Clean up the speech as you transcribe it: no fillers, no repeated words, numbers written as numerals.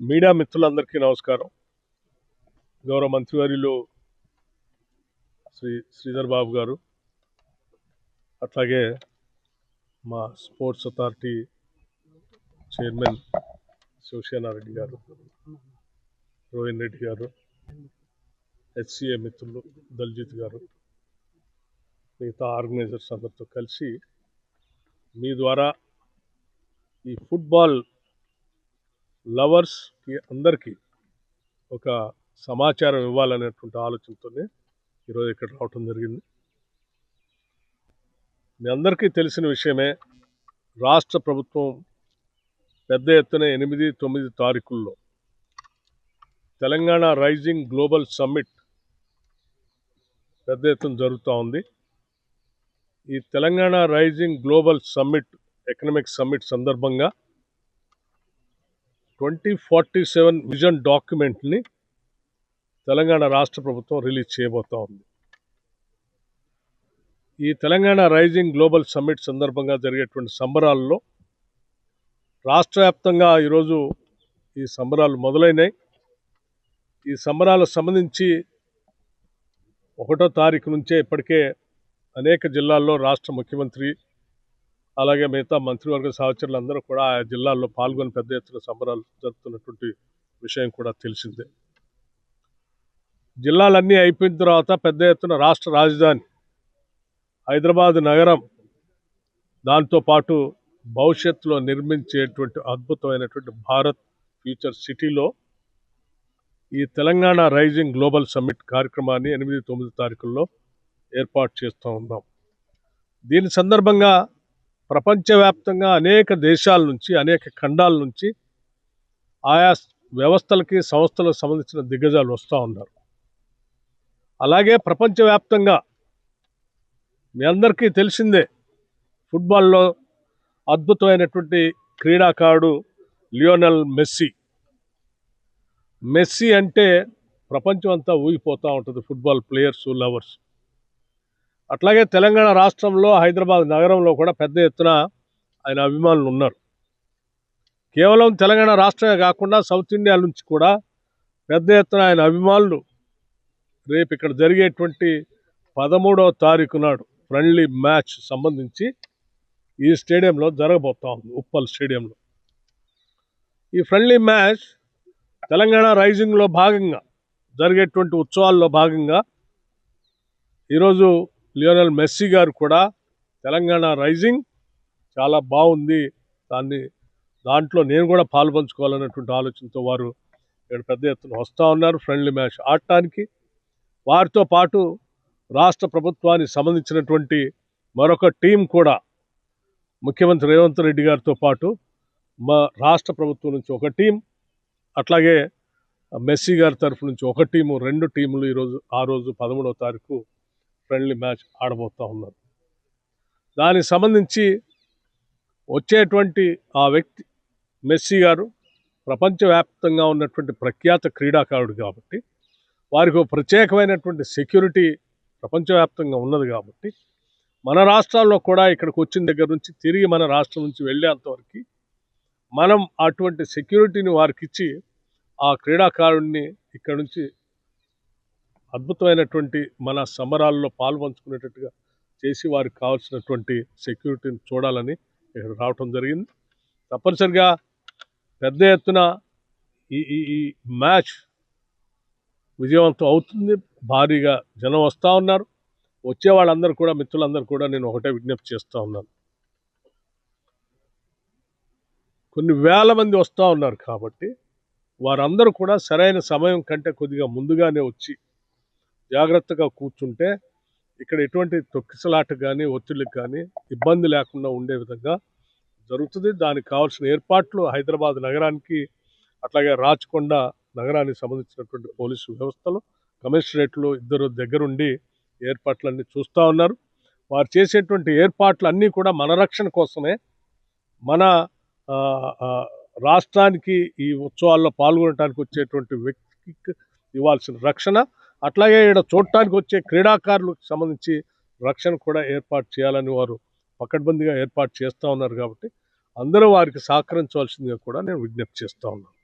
Media మిత్రులందరికీ నమస్కారం. గౌరవ మంత్రివర్యులు శ్రీధర్ బాబు గారు, అట్లాగే మా స్పోర్ట్స్ అథారిటీ చైర్మన్ శివసేనారెడ్డి గారు, రోహిన్ రెడ్డి గారు, హెచ్సిఏ మిత్రులు దల్జిత్ గారు, మిగతా ఆర్గనైజర్స్ అందరితో కలిసి మీ ద్వారా ఈ ఫుట్బాల్ లవర్స్కి అందరికీ ఒక సమాచారం ఇవ్వాలనేటువంటి ఆలోచనతోనే ఈరోజు ఇక్కడ రావటం జరిగింది. మీ అందరికీ తెలిసిన విషయమే, రాష్ట్ర ప్రభుత్వం పెద్ద ఎత్తున 8-9 తారీఖుల్లో తెలంగాణ రైజింగ్ గ్లోబల్ సమ్మిట్ పెద్ద ఎత్తున జరుగుతూ ఉంది. ఈ Telangana rising global summit economic summit సందర్భంగా 2047 విజన్ డాక్యుమెంట్ని తెలంగాణ రాష్ట్ర ప్రభుత్వం రిలీజ్ చేయబోతూ ఉంది. ఈ తెలంగాణ రైజింగ్ గ్లోబల్ సమ్మిట్ సందర్భంగా జరిగేటువంటి సంబరాల్లో రాష్ట్ర వ్యాప్తంగా ఈరోజు ఈ సంబరాలు మొదలైనాయి. ఈ సంబరాలకు సంబంధించి 1వ తారీఖు నుంచే ఇప్పటికే అనేక జిల్లాల్లో రాష్ట్ర ముఖ్యమంత్రి అలాగే మిగతా మంత్రివర్గ సహచరులు అందరూ కూడా ఆ జిల్లాల్లో పాల్గొని పెద్ద ఎత్తున సంబరాలు జరుపుతున్నటువంటి విషయం కూడా తెలిసిందే. జిల్లాలన్నీ అయిపోయిన తర్వాత పెద్ద ఎత్తున రాష్ట్ర రాజధాని హైదరాబాద్ నగరం, దాంతోపాటు భవిష్యత్తులో నిర్మించేటువంటి అద్భుతమైనటువంటి భారత్ ఫ్యూచర్ సిటీలో ఈ తెలంగాణ రైజింగ్ గ్లోబల్ సమ్మిట్ కార్యక్రమాన్ని 8-9 తారీఖుల్లో ఏర్పాటు చేస్తూ ఉన్నాం. దీని సందర్భంగా ప్రపంచవ్యాప్తంగా అనేక దేశాల నుంచి, అనేక ఖండాల నుంచి ఆయా వ్యవస్థలకి, సంస్థలకు సంబంధించిన దిగ్గజాలు వస్తూ ఉన్నారు. అలాగే ప్రపంచవ్యాప్తంగా మీ అందరికీ తెలిసిందే, ఫుట్బాల్లో అద్భుతమైనటువంటి క్రీడాకారుడు లియోనెల్ మెస్సీ. మెస్సీ అంటే ప్రపంచం అంతా ఊగిపోతూ ఉంటుంది, ఫుట్బాల్ ప్లేయర్స్, లవర్స్. అట్లాగే తెలంగాణ రాష్ట్రంలో హైదరాబాద్ నగరంలో కూడా పెద్ద ఎత్తున ఆయన అభిమానులు ఉన్నారు. కేవలం తెలంగాణ రాష్ట్రమే కాకుండా సౌత్ ఇండియా నుంచి కూడా పెద్ద ఎత్తున ఆయన అభిమానులు రేపు ఇక్కడ జరిగేటువంటి 13వ తారీఖు నాడు ఫ్రెండ్లీ మ్యాచ్ సంబంధించి ఈ స్టేడియంలో జరగబోతా ఉంది, ఉప్పల్ స్టేడియంలో. ఈ ఫ్రెండ్లీ మ్యాచ్ తెలంగాణ రైజింగ్లో భాగంగా జరిగేటువంటి ఉత్సవాల్లో భాగంగా ఈరోజు లియోనెల్ మెస్సీ గారు కూడా తెలంగాణ రైజింగ్ చాలా బాగుంది, దాంట్లో నేను కూడా పాల్పంచుకోవాలన్నటువంటి ఆలోచనతో వారు ఇక్కడ పెద్ద ఎత్తున వస్తూ ఉన్నారు ఫ్రెండ్లీ మ్యాచ్ ఆడటానికి. వారితో పాటు రాష్ట్ర ప్రభుత్వానికి సంబంధించినటువంటి మరొక టీం కూడా ముఖ్యమంత్రి రేవంత్ రెడ్డి గారితో పాటు మా రాష్ట్ర ప్రభుత్వం నుంచి ఒక టీం, అట్లాగే మెస్సీ గారి తరఫు నుంచి ఒక టీము, 2 టీములు ఆ రోజు 13వ తారీఖు ఫ్రెండ్లీ మ్యాచ్ ఆడబోతూ ఉన్నారు. దానికి సంబంధించి వచ్చేటువంటి ఆ వ్యక్తి మెస్సీ గారు ప్రపంచవ్యాప్తంగా ఉన్నటువంటి ప్రఖ్యాత క్రీడాకారుడు కాబట్టి వారికి ఒక ప్రత్యేకమైనటువంటి సెక్యూరిటీ ప్రపంచవ్యాప్తంగా ఉన్నది కాబట్టి మన రాష్ట్రాల్లో కూడా ఇక్కడికి వచ్చిన దగ్గర నుంచి తిరిగి మన రాష్ట్రం నుంచి వెళ్ళేంతవరకు మనం అటువంటి సెక్యూరిటీని వారికి ఇచ్చి ఆ క్రీడాకారుడిని ఇక్కడ నుంచి అద్భుతమైనటువంటి మన సమరాల్లో పాల్పంచుకునేటట్టుగా చేసి వారికి కావాల్సినటువంటి సెక్యూరిటీని చూడాలని ఇక్కడ రావటం జరిగింది. తప్పనిసరిగా పెద్ద ఎత్తున ఈ మ్యాచ్ విజయవంతం అవుతుంది. భారీగా జనం వస్తూ ఉన్నారు. వచ్చే వాళ్ళందరూ కూడా, మిత్రులందరూ కూడా నేను ఒకటే విజ్ఞప్తి చేస్తూ ఉన్నాను, కొన్ని వేల మంది వస్తూ ఉన్నారు కాబట్టి వారందరూ కూడా సరైన సమయం కంటే కొద్దిగా ముందుగానే వచ్చి జాగ్రత్తగా కూర్చుంటే ఇక్కడ ఎటువంటి తొక్కిసలాట కానీ, ఒత్తిడికి కానీ ఇబ్బంది లేకుండా ఉండే విధంగా జరుగుతుంది. దానికి కావాల్సిన ఏర్పాట్లు హైదరాబాద్ నగరానికి, అట్లాగే రాచకొండ నగరానికి సంబంధించినటువంటి పోలీసు వ్యవస్థలు, కమిషనరేట్లు ఇద్దరు దగ్గరుండి ఏర్పాట్లన్నీ చూస్తూ ఉన్నారు. వారు చేసేటువంటి ఏర్పాట్లన్నీ కూడా మన రక్షణ కోసమే, మన రాష్ట్రానికి ఈ ఉత్సవాల్లో పాల్గొనడానికి వచ్చేటువంటి వ్యక్తికి ఇవ్వాల్సిన రక్షణ, అట్లాగే ఇక్కడ చూడటానికి వచ్చే క్రీడాకారులకు సంబంధించి రక్షణ కూడా ఏర్పాటు చేయాలని వారు పకడ్బందీగా ఏర్పాటు చేస్తూ ఉన్నారు. కాబట్టి అందరూ వారికి సహకరించవలసిందిగా కూడా నేను విజ్ఞప్తి చేస్తూ ఉన్నాను.